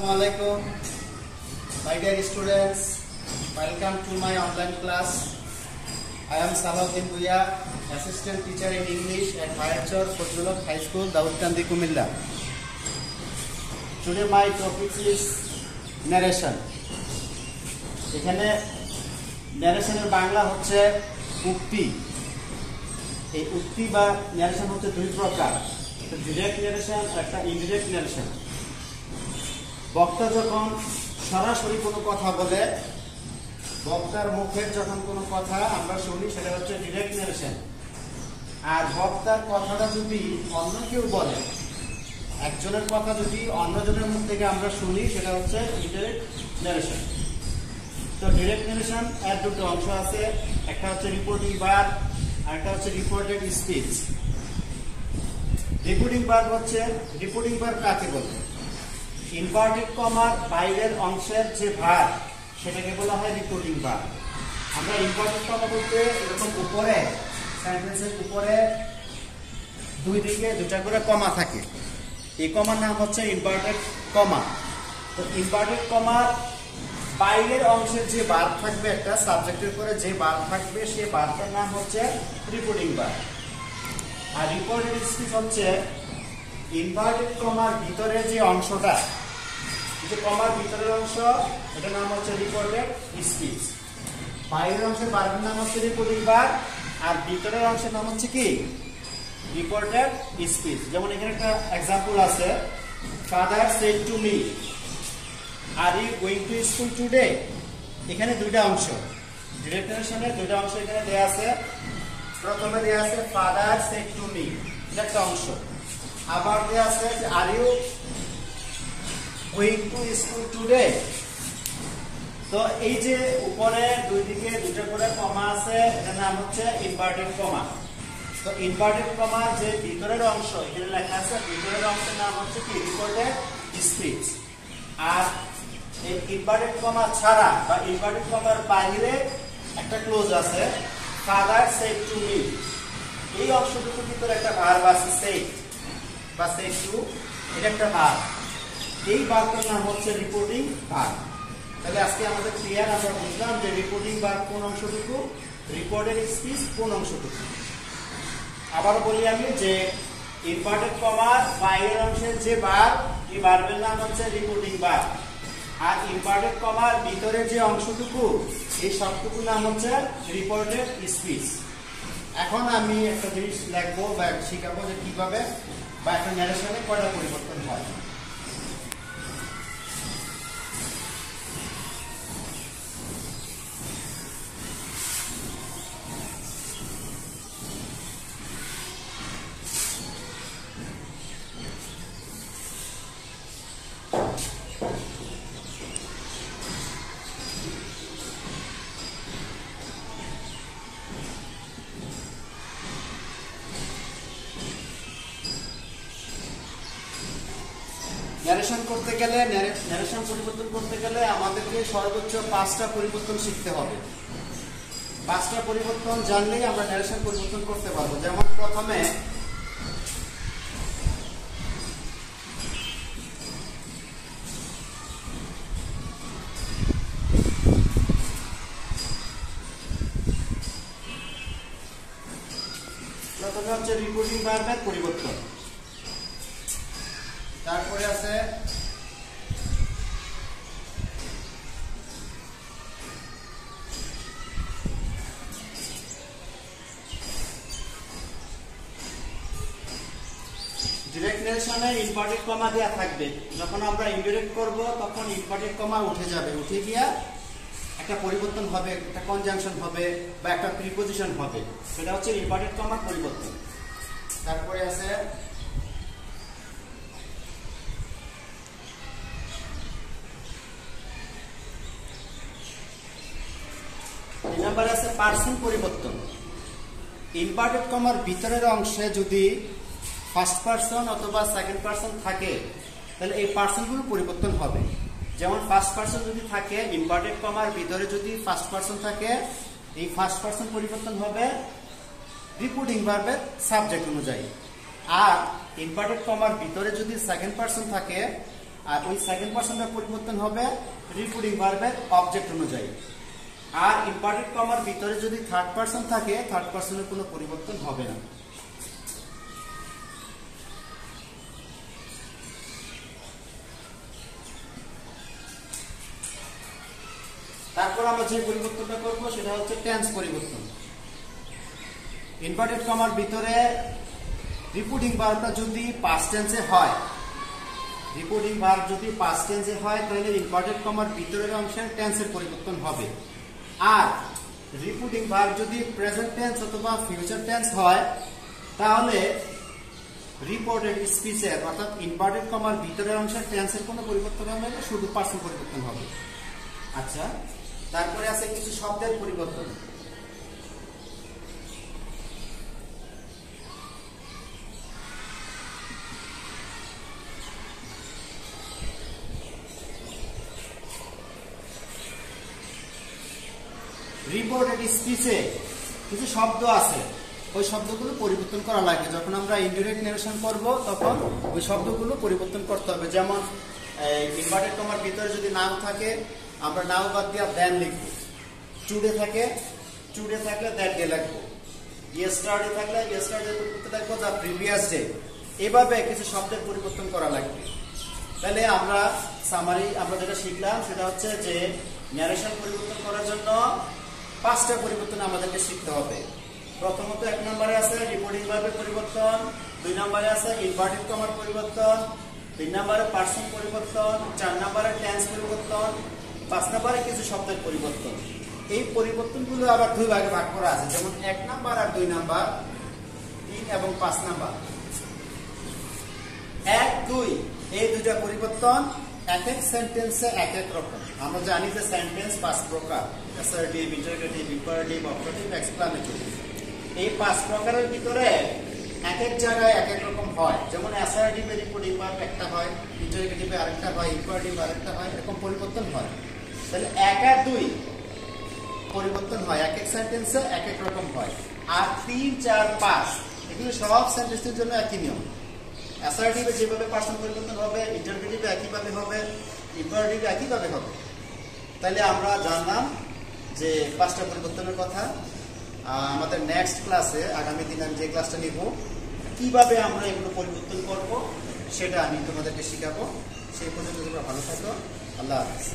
Assalamualaikum, my dear students. Welcome to my online class. I am Salahuddin Bhuiya, assistant teacher in English at Hayachor Fazlullah High School, Daudkandi, Kumilla. Today my topic is narration. এখানে narrationের বাংলা হচ্ছে উক্তি। এই উক্তি বা narration হচ্ছে দুই প্রকার, একটা ডিরেক্ট narration আর একটা ইনডিরেক্ট narration। বক্তা যখন সরাসরি কোনো কথা বলে, বক্তার মুখের যখন কোনো কথা আমরা শুনি সেটা হচ্ছে ডিরেক্ট narration। আর বক্তার কথাটা যদি অন্য কেউ বলে, একজনের কথা যদি অন্যজনের মুখ থেকে আমরা শুনি সেটা হচ্ছে ইনডিরেক্ট narration। তো ডিরেক্ট narration এর দুটো অংশ আছে, একটা হচ্ছে রিপোর্টিং ভার্ব আর একটা হচ্ছে রিপোর্টেড স্পিচ। রিপোর্টিং ভার্ব হচ্ছে, রিপোর্টিং ভার্ব কাকে বলে? ইনভার্টেড কমার বাইরের অংশের যে ভার্ব সেটাকে বলা হয় রিপোর্টিং ভার্ব। আমরা ইনভার্টেড কমা বলতে এরকম উপরে সেন্টেন্সের উপরে দুই দিকে দুটা করে কমা থাকে, এই কমার নাম হচ্ছে ইনভার্টেড কমা। তো ইনভার্টেড কমার বাইরের অংশের যে ভার্ব থাকবে, একটা সাবজেক্টের পরে যে ভার্ব থাকবে সেই ভার্বের নাম হচ্ছে রিপোর্টিং ভার্ব। আর রিপোর্টেড স্পিচ হচ্ছে ইনভার্টেড কমার ভিতরে যে অংশটা, যে কমার ভিতরের অংশ, এটার নাম হচ্ছে রিপোর্টেড স্পিচ। বাইরের অংশের ভার্বের নাম হচ্ছে রিপোর্টিং ভার্ব আর ভিতরের অংশের নাম হচ্ছে কি? Reported speech. যেমন এখানে একটা एग्जांपल আছে, father said to me are you going to school today. এখানে দুইটা অংশ, ডিরেক্ট narrationের দুইটা অংশ এখানে দেয়া আছে। প্রথমে দেয়া আছে ফাদার সেড টু মি, এটা একটা অংশ। আবার দেয়া আছে are you going to school today. তো এই যে উপরে দুই দিকে দুটো করে কমা আছে, এটার নাম হচ্ছে ইনভার্টেড কমা। তো ইনভার্টেড কমার যে ভিতরের অংশ এখানে লেখা আছে, ভিতরের অংশের নাম হচ্ছে কি? Reported speech. আর এই ইনভার্টেড কমা ছাড়া বা ইনভার্টেড কমার বাইরে একটা ক্লোজ আছে, ফাদার সেড টু মি। এই অংশটুকুর ভিতরে একটা ভার্ব আছে সেড বা সেড টু, এটা একটা ভার্ব। এই ভার্বটার নাম হচ্ছে রিপোর্টিং ভার্ব। তাহলে আজকে আমাদের ক্লিয়ার, আমরা বুঝলাম যে রিপোর্টিং ভার্ব কোন অংশটুকু, রিপোর্টেড স্পিচ কোন অংশটুকু। আবার বলি আমি যে ইনভার্টেড কমার বাইরের অংশের যে ভার্ব, এই ভার্বের নাম হচ্ছে রিপোর্টিং ভার্ব। আর ইনভার্টেড কমার ভিতরে যে অংশটুকু, এই সবটুকু নাম হচ্ছে রিপোর্টেড স্পিচ। এখন আমি একটা জিনিস লিখবো বা শিখাবো যে কিভাবে বা একটা ন্যারেশনে কয়টা পরিবর্তন হয়। ন্যারেশন করতে গেলে, ন্যারেশন পরিবর্তন করতে গেলে আমাদেরকে সর্বোচ্চ 5টা পরিবর্তন শিখতে হবে। 5টা পরিবর্তন জানলেই আমরা ন্যারেশন পরিবর্তন করতে পারবো। যেমন প্রথমে হচ্ছে রিপোর্টিং ভার্বের পরিবর্তন। তারপরে আছে ডিরেক্ট narrationে ইনভার্টেড কমা দেয়া থাকবে, যখন আমরা ইনডিরেক্ট করব তখন ইনভার্টেড কমা উঠে যাবে, উঠে গিয়া একটা পরিবর্তন হবে, একটা কনজাংশন হবে বা একটা প্রিপজিশন হবে, সেটা হচ্ছে ইনভার্টেড কমার পরিবর্তন। তারপরে আছে নাম্বার আছে পার্সন পরিবর্তন। ইনভার্টেড কমার ভিতরের অংশে যদি ফার্স্ট পারসন অথবা সেকেন্ড পারসন থাকে তাহলে এই পারসনগুলো পরিবর্তন হবে। যেমন ফার্স্ট পারসন যদি থাকে, ইনভার্টেড কমার ভিতরে যদি ফার্স্ট পারসন থাকে, এই ফার্স্ট পারসন পরিবর্তন হবে রিপোর্টিং ভার্বের সাবজেক্ট অনুযায়ী। আর ইনভার্টেড কমার ভিতরে যদি সেকেন্ড পারসন থাকে আর ওই সেকেন্ড পার্সনটা পরিবর্তন হবে রিপোর্টিং ভার্বের অবজেক্ট অনুযায়ী। আর ইনভার্টেড কমার ভিতরে যদি থার্ড পার্সন থাকে, থার্ড পার্সনের কোনো পরিবর্তন হবে না। তারপর আমরা যে পরিবর্তনটা করব সেটা হচ্ছে টেন্স পরিবর্তন। ইনভার্টেড কমার ভিতরে রিপোর্টিং ভার্বটা যদি পাস্ট টেন্সে হয়, রিপোর্টিং ভার্ব যদি পাস্ট টেন্সে হয় তাহলে ইনভার্টেড কমার ভিতরের অংশের টেন্সের পরিবর্তন হবে। আর রিপোর্টিং ভার্ব যদি প্রেজেন্ট টেন্স অথবা ফিউচার টেন্স হয় তাহলে রিপোর্টেড স্পিচের অর্থাৎ ইনভার্টেড কমার ভিতরের অংশের টেন্সের কোনো পরিবর্তন হবে না, শুধু পার্সন পরিবর্তন হবে। আচ্ছা, তারপরে আছে কিছু শব্দের পরিবর্তন। রিপোর্টেড স্পিচে কিছু শব্দ আছে, ওই শব্দগুলো পরিবর্তন করা লাগে। যখন আমরা ইনডিরেক্ট নারেশন করব তখন ওই শব্দগুলো পরিবর্তন করতে হবে। যেমন ইনভার্টেড কমার ভিতরে যদি নাও থাকে আমরা নাও বাদ দিয়ে দেন লিখবো, টুডে থাকে টুডে থাকলে দ্যাট ডে লিখবো, ইয়েস্টারডে থাকলে ইয়েস্টারডে পরিবর্তে লিখবো দ্য প্রিভিয়াস ডে। এভাবে কিছু শব্দের পরিবর্তন করা লাগবে। তাহলে আমরা সামারি আমরা যেটা শিখলাম সেটা হচ্ছে যে ন্যারেশন পরিবর্তন করার জন্য 5টা পরিবর্তন আমাদেরকে শিখতে হবে। প্রথমত 1 নম্বরে আছে রিপোর্টিং ভার্বের পরিবর্তন, 2 নম্বরে আছে ইনভার্টেড কমার পরিবর্তন, 3 নম্বরে পার্সন পরিবর্তন, 4 নম্বরে টেন্স পরিবর্তন, 5 নম্বরে কিছু শব্দের পরিবর্তন। এই পরিবর্তনগুলো আবার দুই ভাগে ভাগ করা আছে, যেমন 1 নাম্বার আর 2 নাম্বার, 3 এবং 5 নাম্বার। 1, 2 এই দুইটা পরিবর্তন এক এক সেন্টেন্সে এক এক রকম। আমরা জানি যে সেন্টেন্স 5 প্রকার, assertive, interrogative, imperative, operative, exclamatory. এই 5 প্রকারের ভিতরে এক এক জায়গায় এক এক রকম হয়। যেমন অ্যাসার্টিভে রিপোর্টিং ভার্ব একটা হয়, ইন্টারোগেটিভে আরেকটা হয়, ইম্পারেটিভ আরেকটা হয়, এরকম পরিবর্তন হয়। তাহলে 1 আর 2 পরিবর্তন হয়, এক এক সেন্টেন্সে এক এক রকম হয়। আর 3, 4, 5 এগুলো সব সেন্টেন্সের জন্য একই নিয়ম। অ্যাসার্টিভে যেভাবে পার্সন পরিবর্তন হবে, ইন্টারোগেটিভে একইভাবে হবে, ইম্পারেটিভে একইভাবে হবে। তাহলে আমরা জানলাম যে 5টা পরিবর্তনের কথা। আমাদের নেক্সট ক্লাসে, আগামী দিন আমি যে ক্লাসটা নিব, কিভাবে আমরা এগুলো পরিবর্তন করব সেটা আমি তোমাদেরকে শেখাবো। সেই পর্যন্ত তোমরা ভালো থাকো। আল্লাহ হাফেজ।